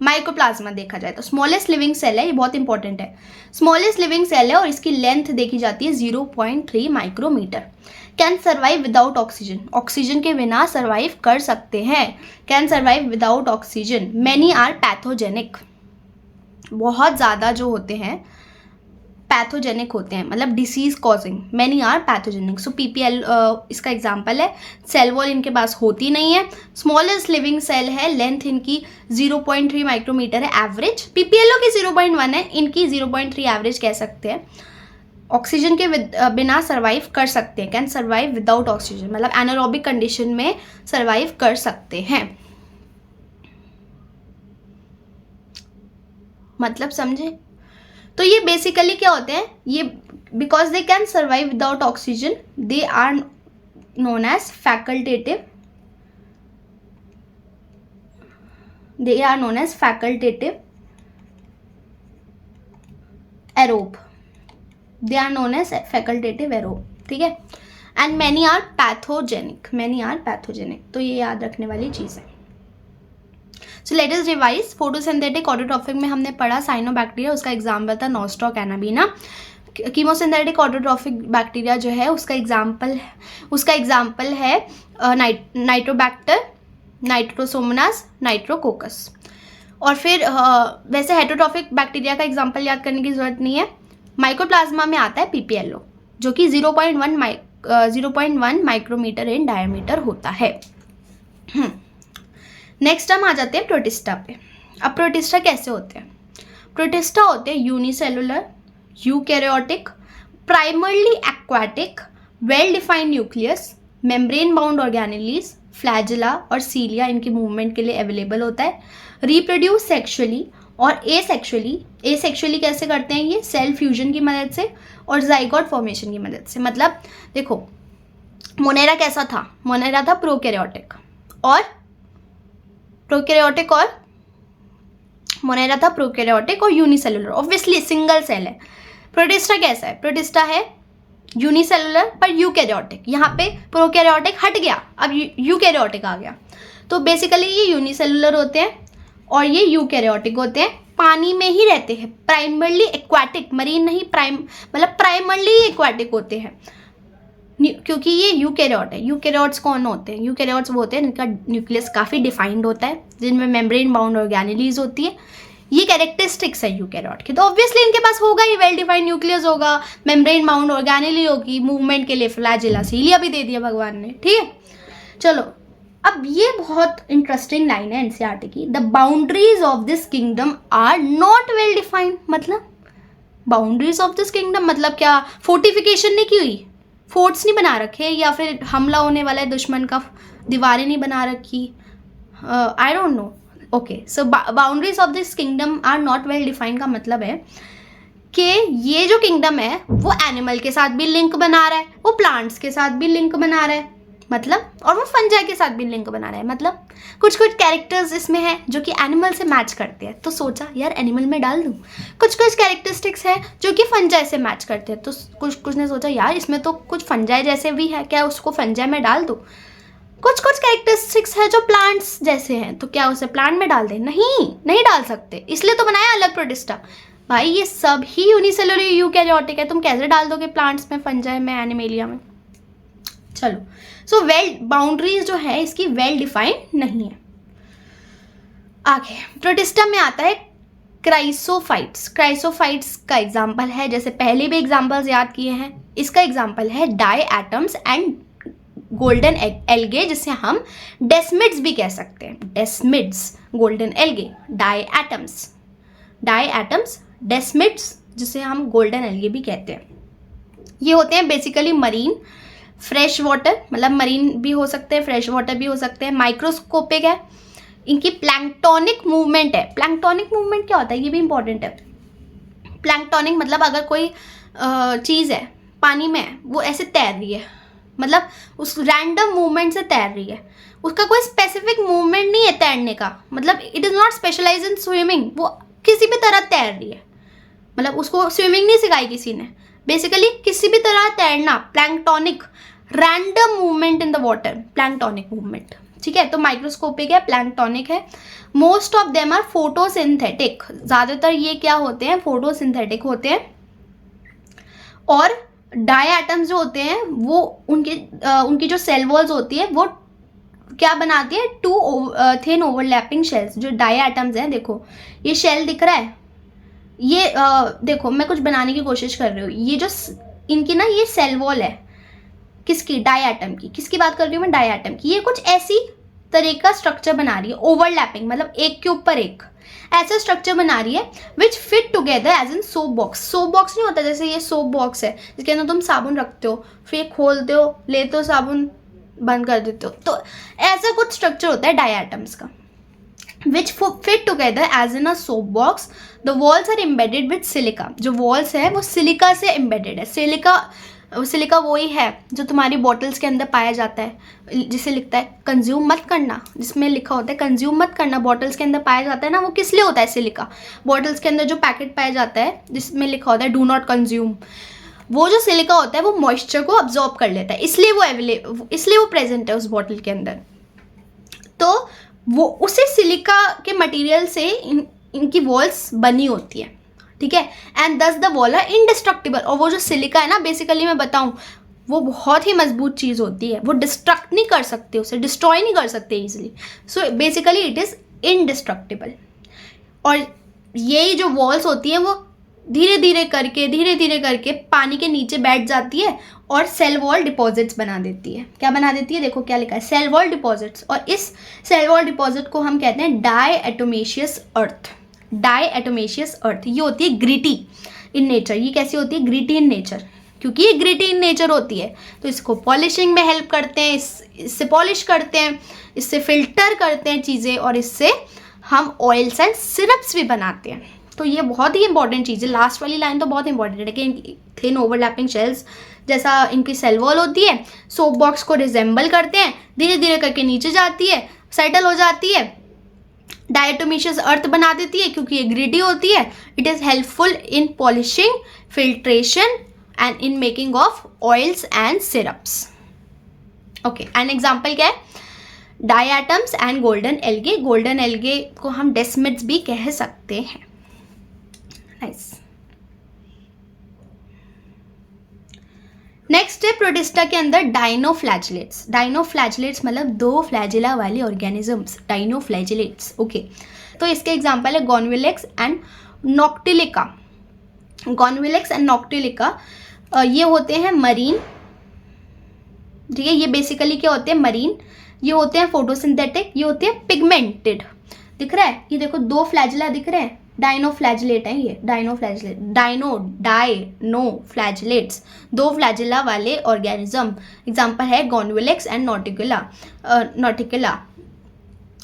माइकोप्लाज्मा देखा जाए तो स्मॉलेस्ट लिविंग सेल है, ये बहुत इंपॉर्टेंट है। स्मॉलेस्ट लिविंग सेल है और इसकी लेंथ देखी जाती है 0.3 micrometre. Can survive without oxygen, oxygen के बिना सर्वाइव कर सकते हैं। Can survive without oxygen. Many are pathogenic, बहुत ज़्यादा जो होते हैं पैथोजेनिक होते हैं, मतलब disease causing. Many are pathogenic. So PPL इसका एग्जाम्पल है। सेल वॉल इनके पास होती नहीं है, स्मॉलेस्ट लिविंग सेल है, लेंथ इनकी 0.3 माइक्रोमीटर है एवरेज। पीपीएलओ की 0.1 है, इनकी 0.3 एवरेज कह सकते हैं। ऑक्सीजन के बिना सर्वाइव कर सकते हैं, कैन सर्वाइव विदाउट ऑक्सीजन, मतलब एनारोबिक कंडीशन में सर्वाइव कर सकते हैं। मतलब समझे? तो ये बेसिकली क्या होते हैं, ये because they can survive without oxygen they are known as facultative, they are known as facultative aerobe, they are known as facultative aerobe, ठीक है। And many are pathogenic, many are pathogenic, तो ये याद रखने वाली चीज़ है। So let us revise. Photosynthetic autotrophic में हमने पढ़ा साइनोबैक्टीरिया, उसका एग्जाम्पल था Nostoc Anabaena. Chemosynthetic autotrophic bacteria जो है उसका एग्जाम्पल है नाइट्रोबैक्टर, नाइट्रोसोमोनास, नाइट्रोकोकस। और फिर वैसे हेटरोट्रॉफिक बैक्टीरिया का एग्जाम्पल याद करने की जरूरत नहीं है। माइकोप्लाज्मा में आता है पीपीएलओ जो कि 0.1 माइक्रोमीटर इन डायमीटर होता है। नेक्स्ट हम आ जाते हैं प्रोटिस्टा पे। अब प्रोटिस्टा कैसे होते हैं? प्रोटिस्टा होते हैं unicellular, eukaryotic, primarily aquatic, well defined nucleus, membrane bound organelles, flagella और सीलिया इनके मूवमेंट के लिए अवेलेबल होता है। रिप्रोड्यूस सेक्सुअली और एसेक्सुअली कैसे करते हैं? ये सेल फ्यूजन की मदद से और जाइगोट फॉर्मेशन की मदद से। मतलब देखो मोनेरा कैसा था? मोनेरा था प्रोकैरियोटिक और मोनेरा था प्रोकैरियोटिक और यूनिसेलुलर, ऑब्वियसली सिंगल सेल है। प्रोटिस्टा कैसा है? प्रोटिस्टा है यूनिसेलुलर पर यूकैरियोटिक। यहाँ पे प्रोकैरियोटिक हट गया, अब यूकैरियोटिक आ गया। तो बेसिकली ये यूनिसेलुलर होते हैं और ये यूकैरियोटिक होते हैं, पानी में ही रहते हैं, प्राइमरली एक्वाटिक, मरीन नहीं, मतलब प्राइमरली एक्वाटिक होते हैं क्योंकि ये यूकैरियोट है। यूकैरियोट्स कौन होते हैं? यूकैरियोट्स वो होते हैं जिनका न्यूक्लियस काफ़ी डिफाइंड होता है, जिनमें मेम्ब्रेन बाउंड ऑर्गेनेलीज होती है। ये कैरेक्टरिस्टिक्स है यूकैरियोट की। तो ऑब्वियसली इनके पास होगा ही, वेल डिफाइंड न्यूक्लियस होगा, मेम्ब्रेन बाउंड ऑर्गेनेली होगी, मूवमेंट के लिए फ्लैजिला, सीलिया भी दे दिया भगवान ने, ठीक है। चलो अब ये बहुत इंटरेस्टिंग लाइन है एनसीईआरटी की, the boundaries of this kingdom are not well defined. मतलब बाउंड्रीज ऑफ दिस किंगडम मतलब क्या, फोर्टिफिकेशन नहीं की हुई, फोर्ट्स नहीं बना रखे, या फिर हमला होने वाला है दुश्मन का, दीवारें नहीं बना रखी, I don't know. Okay, so boundaries of this kingdom are not well defined का मतलब है कि ये जो किंगडम है वो एनिमल के साथ भी लिंक बना रहा है, वो प्लांट्स के साथ भी लिंक बना रहा है, मतलब, और वो फंजाई के साथ भी लिंक बना रहा है। मतलब कुछ कुछ कैरेक्टर्स इसमें हैं जो कि एनिमल से मैच करते हैं, तो सोचा यार एनिमल में डाल दूँ। कुछ कुछ कैरेक्टरिस्टिक्स हैं जो कि फंजाई से मैच करते हैं, तो कुछ ने सोचा यार इसमें तो कुछ फंजाई जैसे भी है, क्या उसको फंजाई में डाल दूँ। कुछ कुछ कैरेक्टरिस्टिक्स है जो प्लांट्स जैसे हैं, तो क्या उसे प्लांट में डाल दें? नहीं डाल सकते, इसलिए तो बनाया अलग प्रोटिस्टा। भाई ये सब ही यूनिसेलुलर यूकैरियोटिक है, तुम कैसे डाल दोगे प्लांट्स में, फंजाई में, एनिमेलिया में? चलो, सो वेल बाउंड्रीज जो है इसकी वेल डिफाइंड नहीं है। आगे प्रोटिस्टा में आता है क्राइसोफाइट्स। क्राइसोफाइट्स का एग्जाम्पल है, जैसे पहले भी एग्जाम्पल्स याद किए हैं, इसका एग्जाम्पल है diatoms and golden algae, जिसे हम डेस्मिड्स भी कह सकते हैं। Desmids, golden algae, diatoms, desmids, जिसे हम गोल्डन एल्गे भी कहते हैं। ये होते हैं बेसिकली मरीन, फ्रेश वाटर, मतलब मरीन भी हो सकते हैं, फ्रेश वाटर भी हो सकते हैं, माइक्रोस्कोपिक है, इनकी प्लैंक्टोनिक मूवमेंट है। प्लैंक्टोनिक मूवमेंट क्या होता है, ये भी इंपॉर्टेंट है। प्लैंक्टोनिक मतलब अगर कोई चीज़ है पानी में, वो ऐसे तैर रही है, मतलब उस रैंडम मूवमेंट से तैर रही है, उसका कोई स्पेसिफिक मूवमेंट नहीं है तैरने का, मतलब it is not specialise in swimming, वो किसी भी तरह तैर रही है, मतलब उसको स्विमिंग नहीं सिखाई किसी ने, बेसिकली किसी भी तरह तैरना, planktonic, random movement in the water, planktonic movement. ठीक है, तो माइक्रोस्कोपिक है, प्लैंक्टोनिक है। Most of them are photosynthetic, ज़्यादातर ये क्या होते हैं, फोटोसिंथेटिक होते हैं। और डाई एटम्स जो होते हैं वो उनकी जो सेल वॉल्स होती है वो क्या बनाती है, टू थिन ओवरलैपिंग शेल्स। जो डाई एटम्स हैं, देखो ये शेल दिख रहा है, ये देखो मैं कुछ बनाने की कोशिश कर रही हूँ, ये जो इनकी ना ये सेल वॉल है, किसकी, डाई एटम की। किसकी बात कर रही हूँ मैं, डाई एटम की। ये कुछ ऐसी तरह का स्ट्रक्चर बना रही है, ओवरलैपिंग, मतलब एक के ऊपर एक ऐसा स्ट्रक्चर बना रही है, which fit together as in soap box. Soap box नहीं होता, जैसे ये सोप बॉक्स है जिसके अंदर तुम साबुन रखते हो, फिर खोलते हो, लेते हो साबुन, बंद कर देते हो, तो ऐसा कुछ स्ट्रक्चर होता है डाई एटम्स का। Which fit together as in a soap box, the walls are embedded with silica. जो वॉल्स है वो सिलिका से एम्बेडेड है। सिलिका वही है जो तुम्हारी बॉटल्स के अंदर पाया जाता है, जिसे लिखता है कंज्यूम मत करना, जिसमें लिखा होता है कंज्यूम मत करना, बॉटल्स के अंदर पाया जाता है ना, वो किस लिए होता है सिलिका। बॉटल्स के अंदर जो पैकेट पाया जाता है जिसमें लिखा होता है डू नॉट कंज्यूम, वो जो सिलिका होता है वो मॉइस्चर को अब्जॉर्ब कर लेता है, इसलिए वो प्रेजेंट है उस बॉटल के अंदर। तो वो उसी सिलिका के मटेरियल से इनकी वॉल्स बनी होती है। ठीक है, एंड दस द वॉल आर इनडिस्ट्रक्टिबल। और वो जो सिलिका है ना, बेसिकली मैं बताऊं, वो बहुत ही मजबूत चीज़ होती है, वो डिस्ट्रक्ट नहीं कर सकते, उसे डिस्ट्रॉय नहीं कर सकते easily. So basically it is indestructible. और यही जो वॉल्स होती हैं वो धीरे धीरे करके पानी के नीचे बैठ जाती है और सेल वॉल डिपॉजिट्स बना देती है। क्या बना देती है, देखो क्या लिखा है, सेल वॉल डिपॉजिट्स। और इस सेल वॉल डिपॉजिट को हम कहते हैं डायएटोमेशियस अर्थ। डायएटोमेशियस अर्थ ये होती है ग्रिटी इन नेचर। ये कैसी होती है, ग्रिटी इन नेचर, क्योंकि ये ग्रिटी इन नेचर होती है तो इसको पॉलिशिंग में हेल्प करते हैं, इससे पॉलिश करते हैं, इससे फिल्टर करते हैं चीज़ें, और इससे हम ऑयल्स एंड सिरप्स भी बनाते हैं। तो ये बहुत ही इंपॉर्टेंट चीज़ है। लास्ट वाली लाइन तो बहुत इंपॉर्टेंट है कि थिन ओवरलैपिंग शेल्स जैसा इनकी सेल वॉल होती है, सोप बॉक्स को रिजेंबल करते हैं, धीरे धीरे करके नीचे जाती है, सेटल हो जाती है, डायटोमेशियस अर्थ बना देती है क्योंकि ये ग्रिडी होती है। It is helpful in polishing, filtration and in making of oils and syrups. Okay, and example क्या है, diatoms and golden algae. Golden algae को हम डेस्मिड्स भी कह सकते हैं। नाइस। नेक्स्ट है प्रोटिस्टा के अंदर डाइनोफ्लैजिलेट्स। डाइनोफ्लैजिलेट्स मतलब दो फ्लैजिला वाले ऑर्गेनिजम्स, डाइनोफ्लैजिलेट्स। ओके, तो इसके एग्जांपल है गॉनविलेक्स एंड नॉक्टिलिका। गॉनविलेक्स एंड नॉक्टिलिका ये होते हैं मरीन। ठीक है, ये बेसिकली क्या होते हैं, मरीन ये होते हैं फोटोसिंथेटिक, ये होते हैं पिगमेंटेड। दिख रहा है, ये देखो दो फ्लैजिला दिख रहे हैं, डाइनोफ्लैजिलेट है ये, डाइनोफ्लैजिलेट, डाइनोफ्लैजिलेट्स, दो फ्लैजिला वाले ऑर्गेनिज्म। एग्जांपल है गॉन्विलेक्स एंड नॉटिकुला।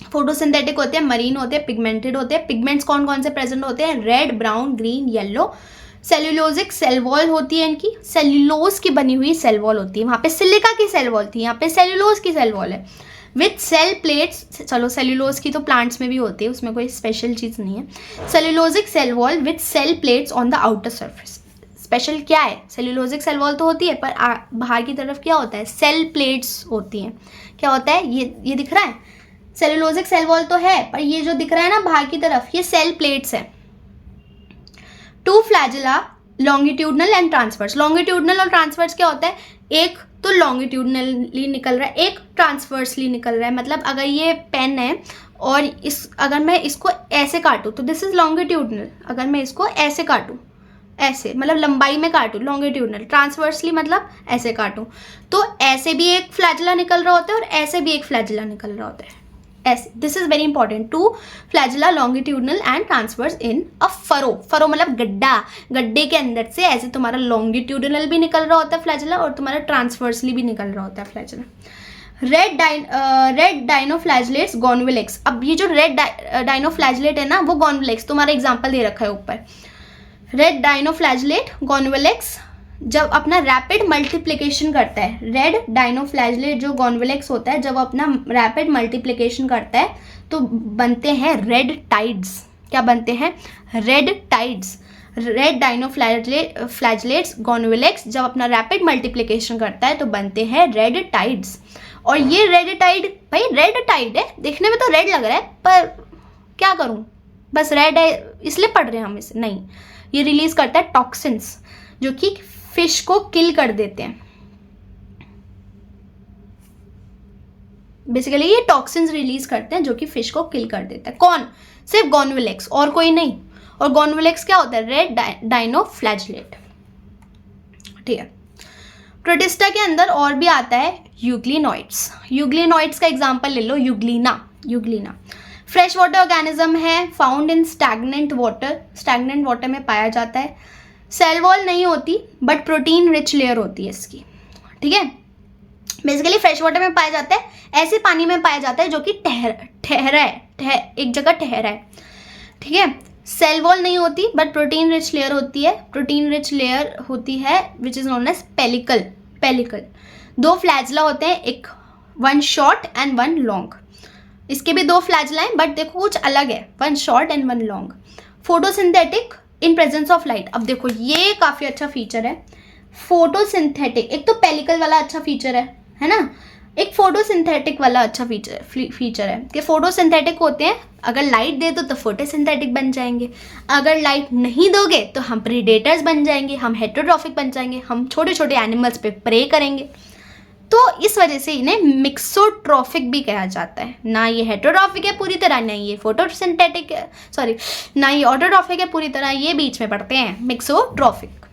फोटोसिंथेटिक होते हैं, मरीन होते हैं, पिगमेंटेड होते हैं। पिगमेंट्स कौन कौन से प्रेजेंट होते हैं? Red, brown, green, yellow. Cellulosic cell wall होती है इनकी, सेल्यूलोज की बनी हुई सेल वॉल होती है। वहाँ पे सिलिका की सेल वॉल थी, यहाँ पे सेल्यूलोज की सेल वॉल है विथ सेल प्लेट्स। चलो सेल्यूलोज की तो प्लांट्स में भी होती है, उसमें कोई स्पेशल चीज़ नहीं है। Cellulosic cell wall with cell plates on the outer surface. Special क्या है? सेल्यूलोजिक सेल वॉल तो होती है पर बाहर की तरफ क्या होता है? सेल प्लेट्स होती हैं। क्या होता है? ये दिख रहा है, सेल्यूलोजिक सेल वॉल तो है पर ये जो दिख रहा है ना बाहर की तरफ, ये सेल प्लेट्स है। Two flagella longitudinal and transverse. Longitudinal और ट्रांसवर्स क्या होता है? एक तो लॉन्गिट्यूडनली निकल रहा है, एक ट्रांसवर्सली निकल रहा है। मतलब अगर ये पेन है और अगर मैं इसको ऐसे काटूँ तो दिस इज लॉन्गिट्यूडनल, अगर मैं इसको ऐसे काटूँ, ऐसे मतलब लंबाई में काटूँ, लॉन्गिट्यूडनल। ट्रांसवर्सली मतलब ऐसे काटूँ, तो ऐसे भी एक फ्लैजिला निकल रहा होता है और ऐसे भी एक फ्लैजिला निकल रहा होता है। ऐसे, this is very important. Two flagella longitudinal and transverse in a furrow. Furrow मतलब गड्ढा, गड्ढे के अंदर से ऐसे तुम्हारा लॉन्गिट्यूडनल भी निकल रहा होता है फ्लैजिला और तुम्हारा ट्रांसवर्सली भी निकल रहा होता है फ्लैजिला। Red dinoflagellates गॉन्विलेक्स। अब ये जो रेड डाइनोफ्लैजिलेट है ना, वो गॉन्विलेक्स, तुम्हारा एग्जाम्पल दे रखा है ऊपर। रेड डाइनोफ्लैजिलेट गॉन्विलेक्स जब अपना रैपिड मल्टीप्लिकेशन करता है, रेड डाइनोफ्लैजिलेट जो गॉन्विलेक्स होता है, जब अपना रैपिड मल्टीप्लिकेशन करता है तो बनते हैं रेड टाइड्स। क्या बनते हैं? Red tides. रेड डाइनोफ्लैजिलेट्स गॉन्विलेक्स जब अपना रैपिड मल्टीप्लिकेशन करता है तो बनते हैं रेड टाइड्स। और ये रेड टाइड, भाई रेड टाइड है, देखने में तो रेड लग रहा है पर क्या करूं, बस रेड है इसलिए पढ़ रहे हैं हम इसे? नहीं, ये रिलीज करता है टॉक्सिन्स जो कि फिश को किल कर देते हैं। बेसिकली ये टॉक्सिन्स रिलीज करते हैं जो कि फिश को किल कर देता है। कौन? सिर्फ गॉन्विलेक्स और कोई नहीं। और गॉन्विलेक्स क्या होता है? रेड डाइनोफ्लैजिलेट। ठीक है। प्रोटिस्टा के अंदर और भी आता है यूग्लिनॉइड्स। यूग्लिनॉइड्स का एग्जांपल ले लो, यूग्लिना। फ्रेश वाटर ऑर्गेनिज्म है, फाउंड इन स्टैग्नेंट वाटर में पाया जाता है। सेल वॉल नहीं होती बट प्रोटीन रिच लेयर होती है इसकी। ठीक है। बेसिकली फ्रेश वाटर में पाया जाता है, ऐसे पानी में पाया जाता है जो कि ठहरा है, एक जगह ठहरा है। ठीक है। सेल वॉल नहीं होती बट प्रोटीन रिच लेयर होती है। प्रोटीन रिच लेयर होती है which is known as pellicle. दो फ्लैजिला होते हैं, एक one short and one long. इसके भी दो फ्लैजिला हैं बट देखो कुछ अलग है, one short and one long. Photosynthetic in presence of light. अब देखो ये काफ़ी अच्छा फीचर है, फोटोसिंथेटिक। एक तो पेलिकल वाला अच्छा फीचर है ना, एक फोटोसिंथेटिक वाला अच्छा फीचर है कि फोटोसिंथेटिक होते हैं, अगर लाइट दे दो तो फोटोसिंथेटिक बन जाएंगे, अगर लाइट नहीं दोगे तो हम प्रीडेटर्स बन जाएंगे, हम हेटेरोट्रॉफिक बन जाएंगे, हम छोटे छोटे एनिमल्स पे प्रे करेंगे। तो इस वजह से इन्हें मिक्सोट्रॉफिक भी कहा जाता है। ना ये हेटेरोट्रॉफिक है पूरी तरह, ना ये फोटोसिंथेटिक है, सॉरी ना ये ऑटोट्रॉफिक है पूरी तरह, ये बीच में पड़ते हैं, मिक्सोट्रॉफिक।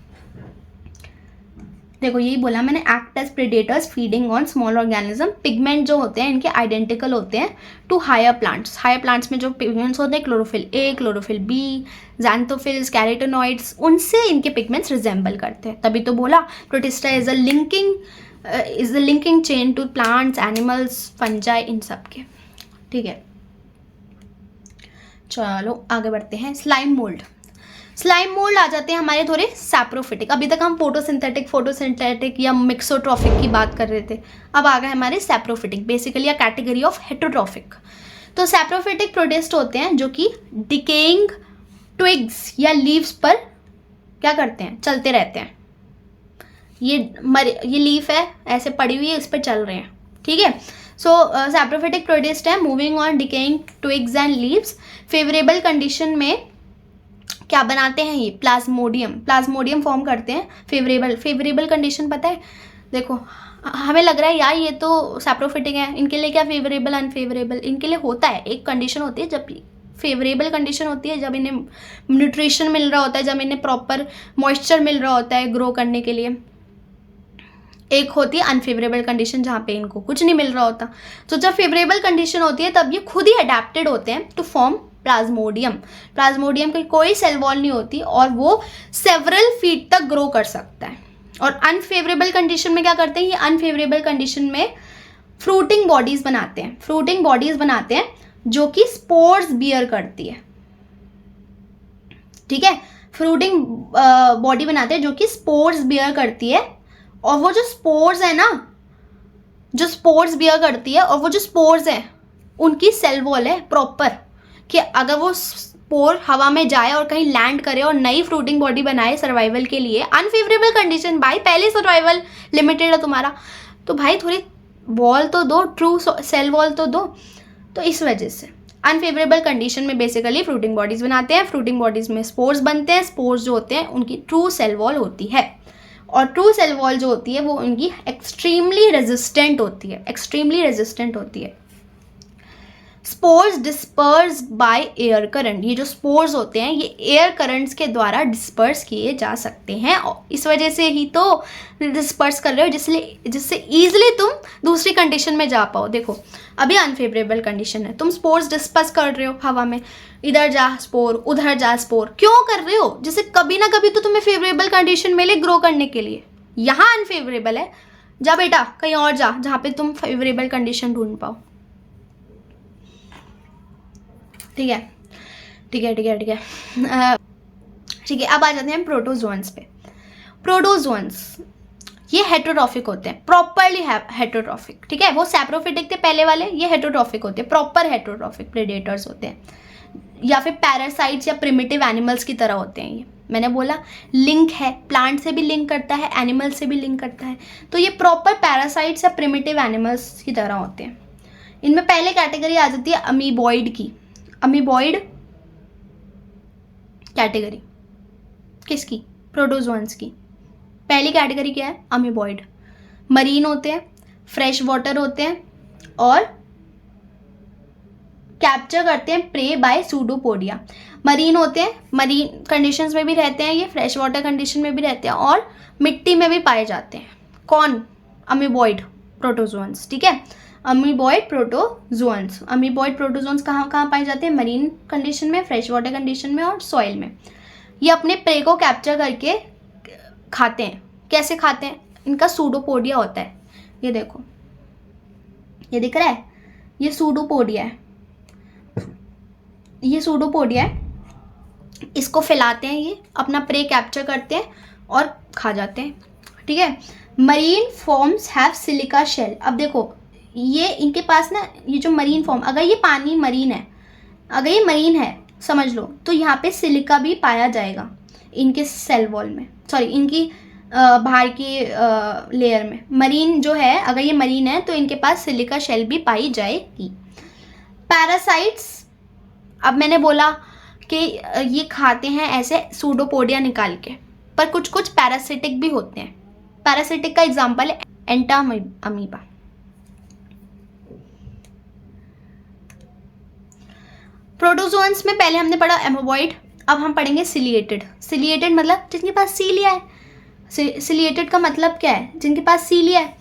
देखो यही बोला मैंने, act as predators feeding on small organism. Pigment जो होते हैं इनके आइडेंटिकल होते हैं to higher plants. Higher plants में जो पिगमेंट्स होते हैं, chlorophyll A, chlorophyll B, xanthophylls, carotenoids, उनसे इनके पिगमेंट्स रिजेंबल करते हैं। तभी तो बोला protista is the linking chain to plants, animals, fungi, इन सब के। ठीक है, चलो आगे बढ़ते हैं। स्लाइम मोल्ड आ जाते हैं हमारे थोड़े सैप्रोफिटिक। अभी तक हम फोटोसिंथेटिक या मिक्सोट्रॉफिक की बात कर रहे थे, अब आ गए हमारे saprophytic, basically a category of heterotrophic. तो सैप्रोफिटिक प्रोटिस्ट होते हैं जो कि डिकेइंग ट्विग्स या लीव्स पर क्या करते हैं? चलते रहते हैं। ये लीफ है ऐसे पड़ी हुई है, इस पर चल रहे हैं। ठीक है। सो सैप्रोफिटिक प्रोटिस्ट है, moving on decaying twigs and leaves. Favourable condition में क्या बनाते हैं? ये प्लाज्मोडियम फॉर्म करते हैं। फेवरेबल कंडीशन पता है? देखो हमें लग रहा है यार ये तो सैप्रोफिटिक है, इनके लिए क्या फेवरेबल अनफेवरेबल? इनके लिए होता है, एक कंडीशन होती है जब फेवरेबल कंडीशन होती है, जब इन्हें न्यूट्रिशन मिल रहा होता है, जब इन्हें प्रॉपर मॉइस्चर मिल रहा होता है ग्रो करने के लिए। एक होती है अनफेवरेबल कंडीशन जहाँ पे इनको कुछ नहीं मिल रहा होता। तो जब फेवरेबल कंडीशन होती है तब ये खुद ही अडेप्टेड होते हैं टू फॉर्म प्लाज्मोडियम। प्लाज्मोडियम की कोई सेल वॉल नहीं होती और वो सेवरल फीट तक ग्रो कर सकता है। और अनफेवरेबल कंडीशन में क्या करते हैं, ये अनफेवरेबल कंडीशन में फ्रूटिंग बॉडीज बनाते हैं। फ्रूटिंग बॉडीज बनाते हैं जो कि स्पोर्स बियर करती है, ठीक है। फ्रूटिंग बॉडी बनाते हैं जो कि स्पोर्स बियर करती है। और वो जो स्पोर्स है ना, जो स्पोर्स बियर करती है, और वो जो स्पोर्स है उनकी सेल वॉल है प्रॉपर, कि अगर वो स्पोर हवा में जाए और कहीं लैंड करे और नई फ्रूटिंग बॉडी बनाए सर्वाइवल के लिए, अनफेवरेबल कंडीशन भाई, पहले सर्वाइवल लिमिटेड है तुम्हारा, तो भाई थोड़ी वॉल तो दो, ट्रू सेल वॉल तो दो। तो इस वजह से अनफेवरेबल कंडीशन में बेसिकली फ्रूटिंग बॉडीज बनाते हैं। फ्रूटिंग बॉडीज में स्पोर्स बनते हैं। स्पोर्स जो होते हैं उनकी ट्रू सेल वॉल होती है, और ट्रू सेल वॉल जो होती है वो उनकी एक्सट्रीमली रेजिस्टेंट होती है, एक्सट्रीमली रेजिस्टेंट होती है। Spores disperse by air current, ये जो स्पोर्स होते हैं ये एयर करंट्स के द्वारा डिस्पर्स किए जा सकते हैं, और इस वजह से ही तो डिस्पर्स कर रहे हो, जिससे ईजिली तुम दूसरी कंडीशन में जा पाओ। देखो अभी अनफेवरेबल कंडीशन है, तुम स्पोर्स डिस्पर्स कर रहे हो हवा में, इधर जा स्पोर उधर जा स्पोर, क्यों कर रहे हो, जिससे कभी ना कभी तो तुम्हें फेवरेबल कंडीशन मिले ग्रो करने के लिए। यहाँ अनफेवरेबल है, जा बेटा कहीं और जा जहाँ पे तुम फेवरेबल कंडीशन ढूंढ पाओ। ठीक है ठीक है ठीक है ठीक है ठीक है। अब आ जाते हैं प्रोटोजोन्स पे। प्रोटोजोन्स ये हेटेरोट्रॉफिक होते हैं, प्रॉपरली हेटेरोट्रॉफिक, ठीक है। वो सैप्रोफिटिक थे पहले वाले, ये हेटेरोट्रॉफिक होते हैं, प्रॉपर हेटेरोट्रॉफिक प्रेडेटर्स होते हैं, या फिर पैरासाइट्स या प्रिमिटिव एनिमल्स की तरह होते हैं। ये मैंने बोला लिंक है, प्लांट से भी लिंक करता है, एनिमल से भी लिंक करता है, तो ये प्रॉपर पैरासाइट्स या प्रिमिटिव एनिमल्स की तरह होते हैं। इनमें पहले कैटेगरी आ जाती है अमीबॉइड की। अमीबॉइड कैटेगरी किसकी? प्रोटोजोन्स की। पहली कैटेगरी क्या है? अमीबॉइड। मरीन होते हैं, फ्रेश वाटर होते हैं, और कैप्चर करते हैं प्रे बाय सूडोपोडिया। मरीन होते हैं, मरीन कंडीशंस में भी रहते हैं, ये फ्रेश वाटर कंडीशन में भी रहते हैं, और मिट्टी में भी पाए जाते हैं। कौन? अमीबॉइड प्रोटोजोन्स, ठीक है। अमीबॉइड प्रोटोजोन्स, अमीबॉइड प्रोटोजोन्स कहाँ कहाँ पाए जाते हैं? मरीन कंडीशन में, फ्रेश वाटर कंडीशन में, और सॉइल में। ये अपने प्रे को कैप्चर करके खाते हैं। कैसे खाते हैं? इनका सूडोपोडिया होता है, ये देखो, ये दिख रहा है, ये सूडोपोडिया है, ये सूडोपोडिया है। इसको फैलाते हैं, ये अपना प्रे कैप्चर करते हैं और खा जाते हैं, ठीक है। Marine forms have silica shell. अब देखो ये इनके पास ना, ये जो मरीन फॉर्म, अगर ये पानी मरीन है, अगर ये मरीन है समझ लो, तो यहाँ पे सिलिका भी पाया जाएगा इनके सेल वॉल में, सॉरी इनकी बाहर की लेयर में। मरीन जो है, अगर ये मरीन है तो इनके पास सिलिका शेल भी पाई जाएगी। पैरासाइट्स, अब मैंने बोला कि ये खाते हैं ऐसे सूडोपोडिया निकाल के, पर कुछ कुछ पैरासिटिक भी होते हैं। पैरासिटिक का एग्जांपल है एंटाअमीबा। प्रोटोजोन्स में पहले हमने पढ़ा एमोबॉइड, अब हम पढ़ेंगे सिलिएटेड। सिलिएटेड मतलब जिनके पास सीलिया है। सिलिएटेड का मतलब क्या है? जिनके पास सीलिया है।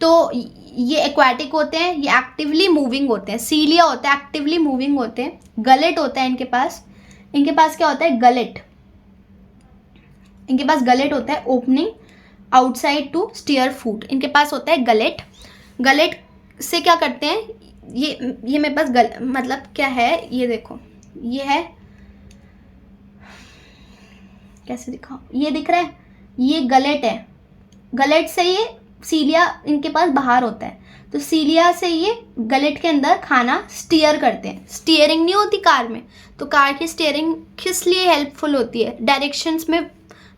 तो ये एक्वाटिक होते हैं, ये एक्टिवली मूविंग होते हैं। सीलिया होता है, एक्टिवली मूविंग होते हैं। गलेट होता है इनके पास क्या होता है? गलेट। इनके पास गलेट होता है, opening outside to steer food. इनके पास होता है गलेट। गलेट से क्या करते हैं? ये मेरे पास मतलब क्या है, ये देखो, ये है, कैसे दिखाऊं, ये दिख रहा है, ये गलेट है। गलेट से ये सीलिया इनके पास बाहर होता है, तो सीलिया से ये गलेट के अंदर खाना स्टीयर करते हैं। स्टीयरिंग नहीं होती कार में, तो कार की स्टीयरिंग किस लिए हेल्पफुल होती है? डायरेक्शंस में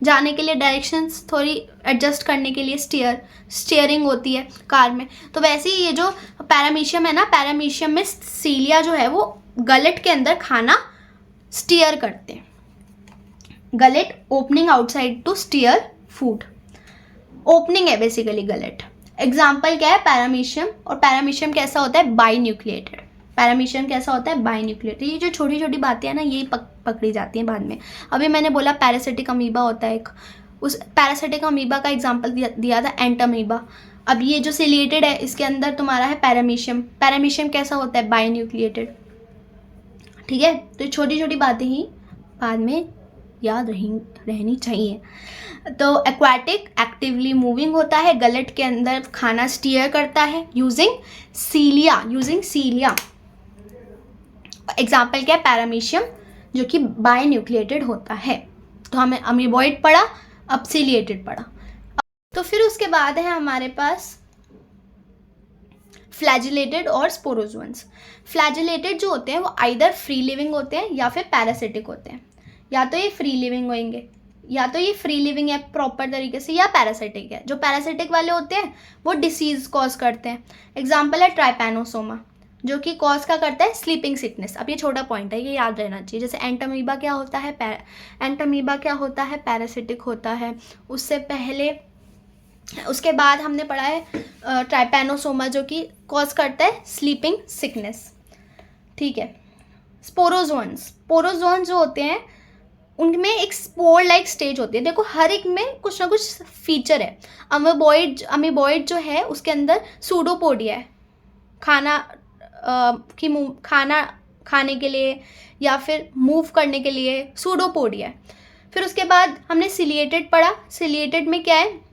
जाने के लिए, डायरेक्शंस थोड़ी एडजस्ट करने के लिए स्टीयरिंग होती है कार में। तो वैसे ही ये जो पैरामीशियम है ना, पैरामीशियम में सीलिया जो है वो गलेट के अंदर खाना स्टीयर करते हैं। Gullet opening outside to steer food, opening है बेसिकली गलेट। एग्जाम्पल क्या है? पैरामीशियम। और पैरामीशियम कैसा होता है? बाइन्यूक्लिएटेड। पैरामीशियम कैसा होता है? बाइन्यूक्लिएटेड। ये जो छोटी छोटी बातें हैं ना, यही पकड़ी जाती हैं बाद में। अभी मैंने बोला पैरासिटिक अमीबा होता है एक, उस पैरासिटिक अमीबा का एग्जाम्पल दिया था एंट अमीबा। अब ये जो सिलिएटेड है इसके अंदर तुम्हारा है पैरामीशियम। पैरामीशियम कैसा होता है? बाइन्यूक्लिएटेड। ठीक है, तो छोटी छोटी बातें ही बाद में याद रहनी चाहिए। तो एक्वाटिक एक्टिवली मूविंग होता है, गलेट के अंदर खाना स्टीयर करता है यूजिंग सीलिया। एग्जाम्पल क्या है? पैरामीशियम, जो कि बाइन्यूक्लिएटेड होता है। तो हमें अमीबॉइड पढ़ा, अब सीलिएटेड पढ़ा। तो फिर उसके बाद है हमारे पास फ्लैजिलेटेड और स्पोरोजोअन्स। फ्लैजिलेटेड जो होते हैं वो आइदर फ्री लिविंग होते हैं या फिर पैरासिटिक होते हैं। या तो ये फ्री लिविंग होंगे, या तो ये फ्री लिविंग है प्रॉपर तरीके से, या पैरासिटिक है। जो पैरासिटिक वाले होते हैं वो डिसीज कॉज करते हैं। एग्जाम्पल है ट्राइपैनोसोमा, जो कि कॉज का करता है स्लीपिंग सिकनेस। अब ये छोटा पॉइंट है, ये याद रहना चाहिए। जैसे एंटमीबा क्या होता है? पैरासिटिक होता है। उससे पहले उसके बाद हमने पढ़ा है ट्राइपैनोसोमा, जो कि कॉज करता है स्लीपिंग सिकनेस। ठीक है, स्पोरोजोन्स जो होते हैं उनमें एक स्पोर लाइक स्टेज होती है। देखो हर एक में कुछ ना कुछ फीचर है। अमीबॉइड जो है उसके अंदर सूडोपोडिया है, खाना खाने के लिए या फिर मूव करने के लिए सूडोपोडिया है। फिर उसके बाद हमने सिलिएटेड पढ़ा। सिलिएटेड में क्या है?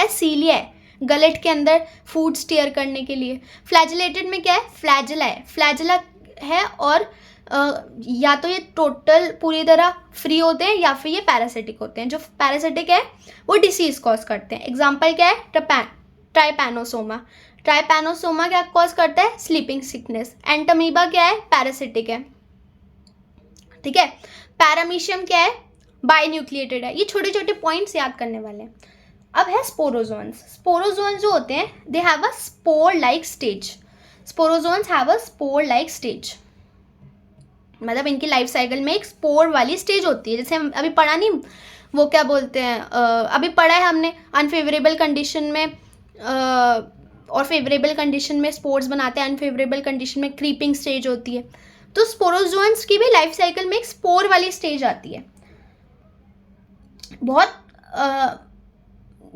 सीलिया है, गलेट के अंदर फूड स्टीयर करने के लिए। फ्लैजिलेटेड में क्या है? फ्लैजिला है और या तो ये टोटल पूरी तरह फ्री होते हैं या फिर ये पैरासिटिक होते हैं। जो पैरासिटिक है वो डिसीज कॉज करते हैं। एग्जाम्पल क्या है? ट्राइपैनोसोमा क्या कॉज करता है? Sleeping sickness. एंटमीबा क्या है? पैरासिटिक है। ठीक है, पैरामीशियम क्या है? बाइन्यूक्लिएटेड है। ये छोटे छोटे पॉइंट्स याद करने वाले हैं। अब है स्पोरोजोन्स जो होते हैं दे have a spore like stage. मतलब इनकी लाइफ साइकिल में एक स्पोर वाली स्टेज होती है। जैसे हम अभी पढ़ा नहीं, वो क्या बोलते हैं, अभी पढ़ा है हमने अनफेवरेबल कंडीशन में और फेवरेबल कंडीशन में स्पोर्स बनाते हैं, अनफेवरेबल कंडीशन में क्रीपिंग स्टेज होती है। तो स्पोरोजोन्स की भी लाइफ साइकिल में एक स्पोर वाली स्टेज आती है। बहुत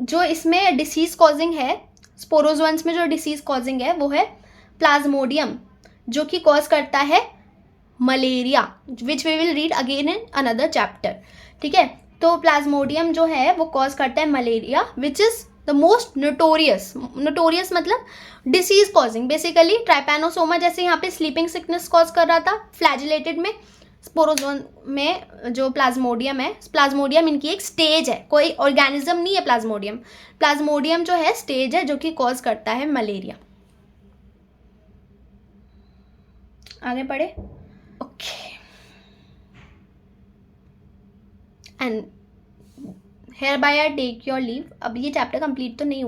जो इसमें डिसीज कॉजिंग है, स्पोरोजोन्स में जो डिसीज कॉजिंग है वो है प्लाज्मोडियम, जो कि कॉज करता है malaria, which we will read again in another chapter. ठीक है, तो प्लाज्मोडियम जो है वो कॉज करता है malaria, which is the most notorious मतलब डिसीज कॉजिंग। बेसिकली ट्राइपैनोसोमा जैसे यहाँ पे स्लीपिंग सिकनेस कॉज कर रहा था, फ्लैजिलेटेड में, स्पोरोजोन में जो प्लाज्मोडियम इनकी एक स्टेज है, कोई ऑर्गेनिज्म नहीं है। प्लाज्मोडियम जो है स्टेज है जो कि कॉज करता है मलेरिया। आगे पढ़े। Okay, and hereby I take your leave. अब ये चैप्टर कंप्लीट तो नहीं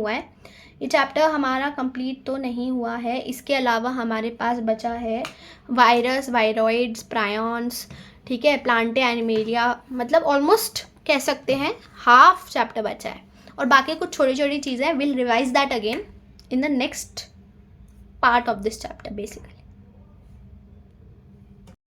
हुआ है, इसके अलावा हमारे पास बचा है वायरस, वायरॉइड्स, प्रायॉन्स। ठीक है, प्लांटे एनिमेलिया, मतलब ऑलमोस्ट कह सकते हैं हाफ चैप्टर बचा है। और बाकी कुछ छोटी छोटी चीज़ें will revise that again in the next part of this chapter basically.